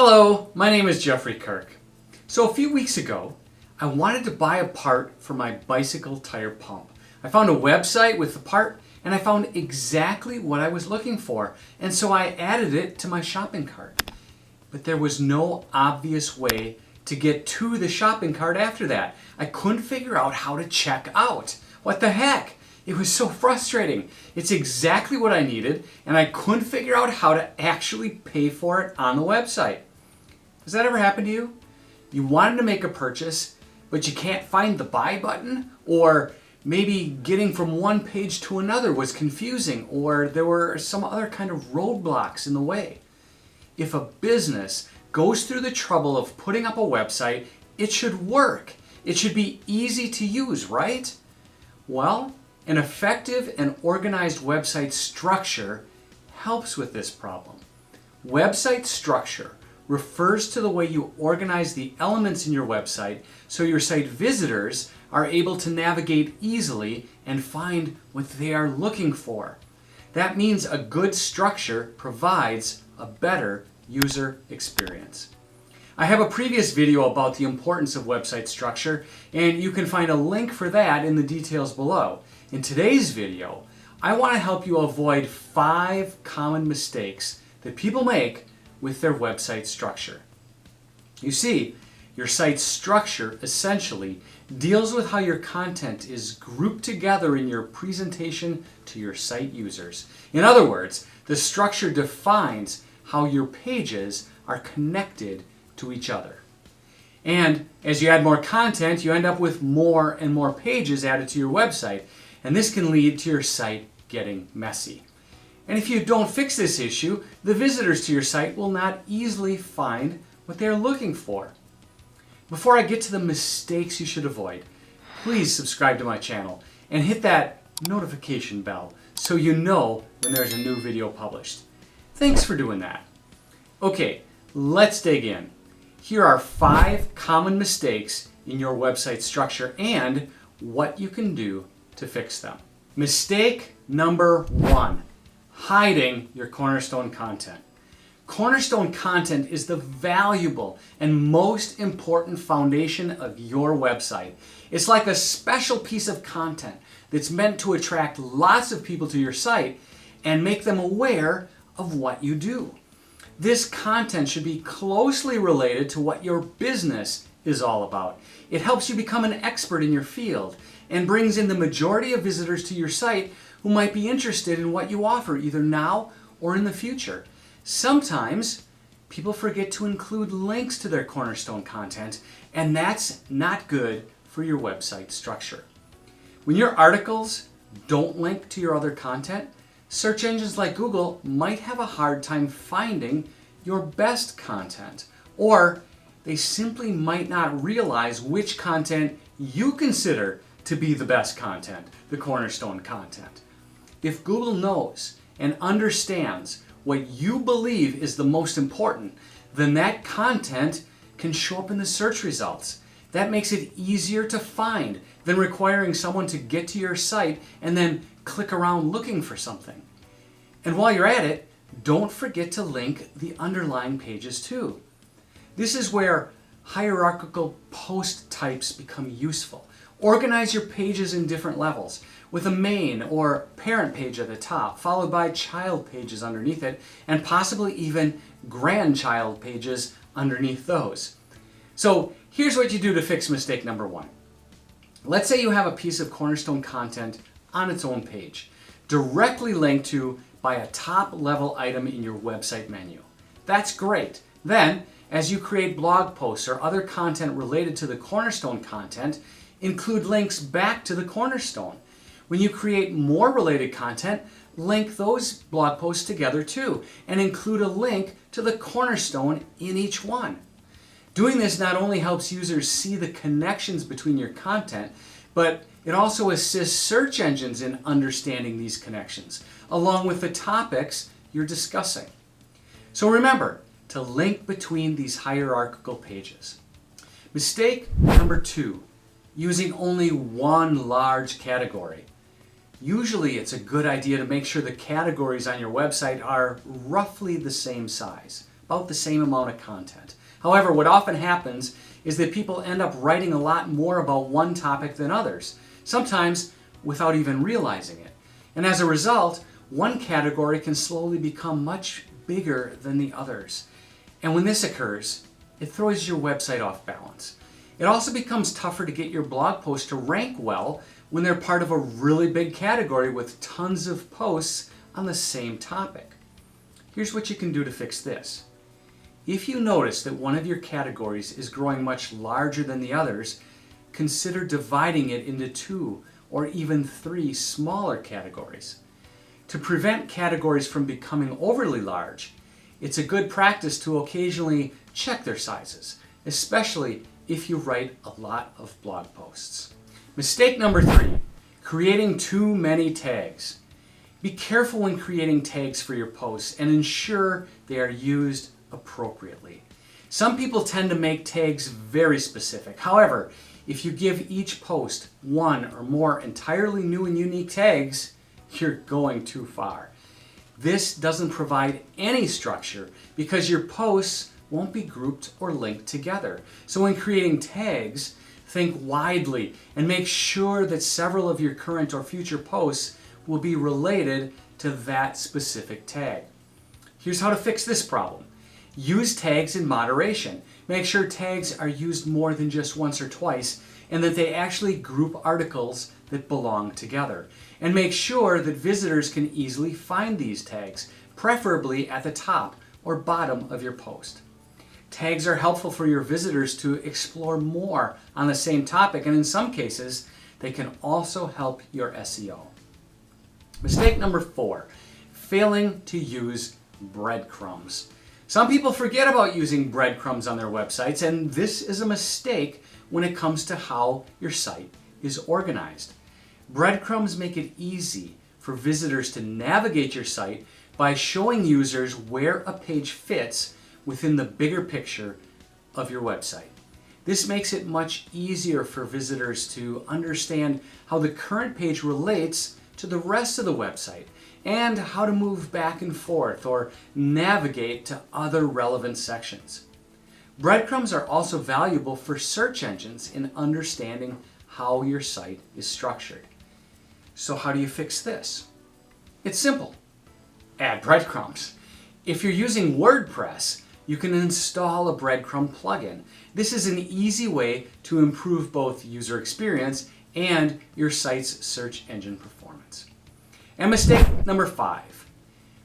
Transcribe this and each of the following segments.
Hello, my name is Jeffrey Kirk. So a few weeks ago, I wanted to buy a part for my bicycle tire pump. I found a website with the part and I found exactly what I was looking for, and so I added it to my shopping cart. But there was no obvious way to get to the shopping cart after that. I couldn't figure out how to check out. What the heck? It was so frustrating. It's exactly what I needed, and I couldn't figure out how to actually pay for it on the website. Has that ever happened to you? You wanted to make a purchase, but you can't find the buy button? Or maybe getting from one page to another was confusing, or there were some other kind of roadblocks in the way. If a business goes through the trouble of putting up a website, it should work. It should be easy to use, right? Well, an effective and organized website structure helps with this problem. Website structure refers to the way you organize the elements in your website so your site visitors are able to navigate easily and find what they are looking for. That means a good structure provides a better user experience. I have a previous video about the importance of website structure, and you can find a link for that in the details below. In today's video, I want to help you avoid 5 common mistakes that people make with their website structure. You see, your site structure essentially deals with how your content is grouped together in your presentation to your site users. In other words, the structure defines how your pages are connected to each other. And as you add more content, you end up with more and more pages added to your website, and this can lead to your site getting messy. And if you don't fix this issue, the visitors to your site will not easily find what they're looking for. Before I get to the mistakes you should avoid, please subscribe to my channel and hit that notification bell so you know when there's a new video published. Thanks for doing that. Okay, let's dig in. Here are 5 common mistakes in your website structure and what you can do to fix them. Mistake number 1. Hiding your cornerstone content. Cornerstone content is the valuable and most important foundation of your website. It's like a special piece of content that's meant to attract lots of people to your site and make them aware of what you do. This content should be closely related to what your business is all about. It helps you become an expert in your field and brings in the majority of visitors to your site who might be interested in what you offer either now or in the future. Sometimes people forget to include links to their cornerstone content, and that's not good for your website structure. When your articles don't link to your other content, search engines like Google might have a hard time finding your best content, or they simply might not realize which content you consider to be the best content, the cornerstone content. If Google knows and understands what you believe is the most important, then that content can show up in the search results. That makes it easier to find than requiring someone to get to your site and then click around looking for something. And while you're at it, don't forget to link the underlying pages too. This is where hierarchical post types become useful. Organize your pages in different levels, with a main or parent page at the top, followed by child pages underneath it, and possibly even grandchild pages underneath those. So here's what you do to fix mistake number 1. Let's say you have a piece of cornerstone content on its own page, directly linked to by a top-level item in your website menu. That's great. Then, as you create blog posts or other content related to the cornerstone content, include links back to the cornerstone. When you create more related content, link those blog posts together too, and include a link to the cornerstone in each one. Doing this not only helps users see the connections between your content, but it also assists search engines in understanding these connections, along with the topics you're discussing. So remember to link between these hierarchical pages. Mistake number 2. Using only one large category. Usually it's a good idea to make sure the categories on your website are roughly the same size. about the same amount of content. However, what often happens is that people end up writing a lot more about one topic than others, sometimes without even realizing it. And as a result, one category can slowly become much bigger than the others. And when this occurs, it throws your website off balance. It also becomes tougher to get your blog posts to rank well when they're part of a really big category with tons of posts on the same topic. Here's what you can do to fix this. If you notice that one of your categories is growing much larger than the others, consider dividing it into 2 or even 3 smaller categories. To prevent categories from becoming overly large, it's a good practice to occasionally check their sizes, especially if you write a lot of blog posts. Mistake number 3, creating too many tags. Be careful when creating tags for your posts and ensure they are used appropriately. Some people tend to make tags very specific. However, if you give each post 1 or more entirely new and unique tags, you're going too far. This doesn't provide any structure because your posts won't be grouped or linked together. So when creating tags, think widely and make sure that several of your current or future posts will be related to that specific tag. Here's how to fix this problem. Use tags in moderation. Make sure tags are used more than just once or twice and that they actually group articles that belong together. And make sure that visitors can easily find these tags, preferably at the top or bottom of your post. Tags are helpful for your visitors to explore more on the same topic, and in some cases, they can also help your SEO. Mistake number 4, failing to use breadcrumbs. Some people forget about using breadcrumbs on their websites, and this is a mistake when it comes to how your site is organized. Breadcrumbs make it easy for visitors to navigate your site by showing users where a page fits within the bigger picture of your website. This makes it much easier for visitors to understand how the current page relates to the rest of the website and how to move back and forth or navigate to other relevant sections. Breadcrumbs are also valuable for search engines in understanding how your site is structured. So how do you fix this? It's simple. Add breadcrumbs. If you're using WordPress, you can install a breadcrumb plugin. This is an easy way to improve both user experience and your site's search engine performance. And mistake number 5,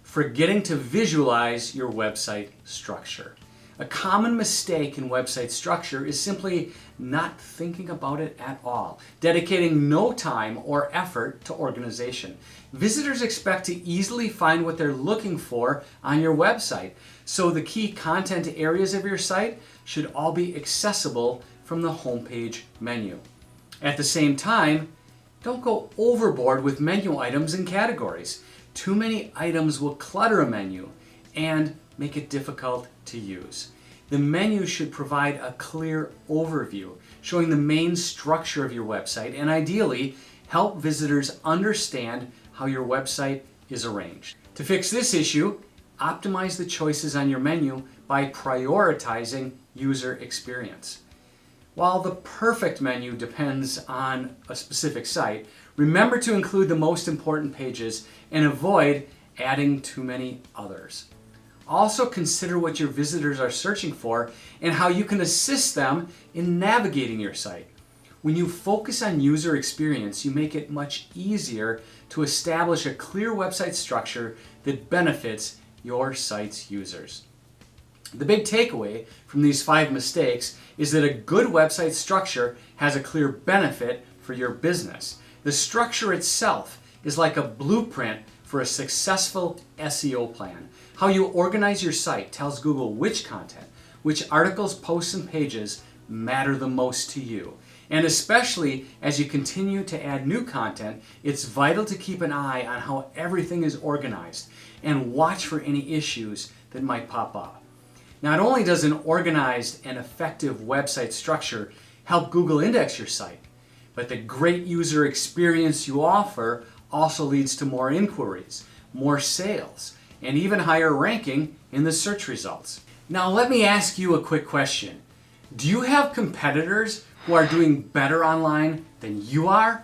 forgetting to visualize your website structure. A common mistake in website structure is simply not thinking about it at all, dedicating no time or effort to organization. Visitors expect to easily find what they're looking for on your website, so the key content areas of your site should all be accessible from the homepage menu. At the same time, don't go overboard with menu items and categories. Too many items will clutter a menu and make it difficult to use. The menu should provide a clear overview, showing the main structure of your website and ideally help visitors understand how your website is arranged. To fix this issue, optimize the choices on your menu by prioritizing user experience. While the perfect menu depends on a specific site, remember to include the most important pages and avoid adding too many others. Also consider what your visitors are searching for and how you can assist them in navigating your site. When you focus on user experience, you make it much easier to establish a clear website structure that benefits your site's users. The big takeaway from these 5 mistakes is that a good website structure has a clear benefit for your business. The structure itself is like a blueprint for a successful SEO plan. How you organize your site tells Google which content, which articles, posts, and pages matter the most to you. And especially as you continue to add new content, it's vital to keep an eye on how everything is organized and watch for any issues that might pop up. Not only does an organized and effective website structure help Google index your site, but the great user experience you offer also leads to more inquiries, more sales, and even higher ranking in the search results. Now let me ask you a quick question. Do you have competitors who are doing better online than you are?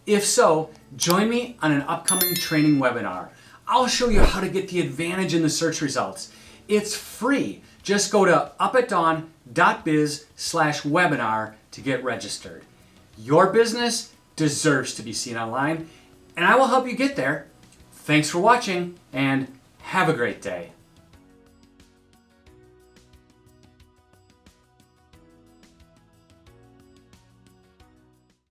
If so, join me on an upcoming training webinar. I'll show you how to get the advantage in the search results. It's free. Just go to upatdawn.biz/webinar to get registered. Your business deserves to be seen online, and I will help you get there. Thanks for watching, and have a great day.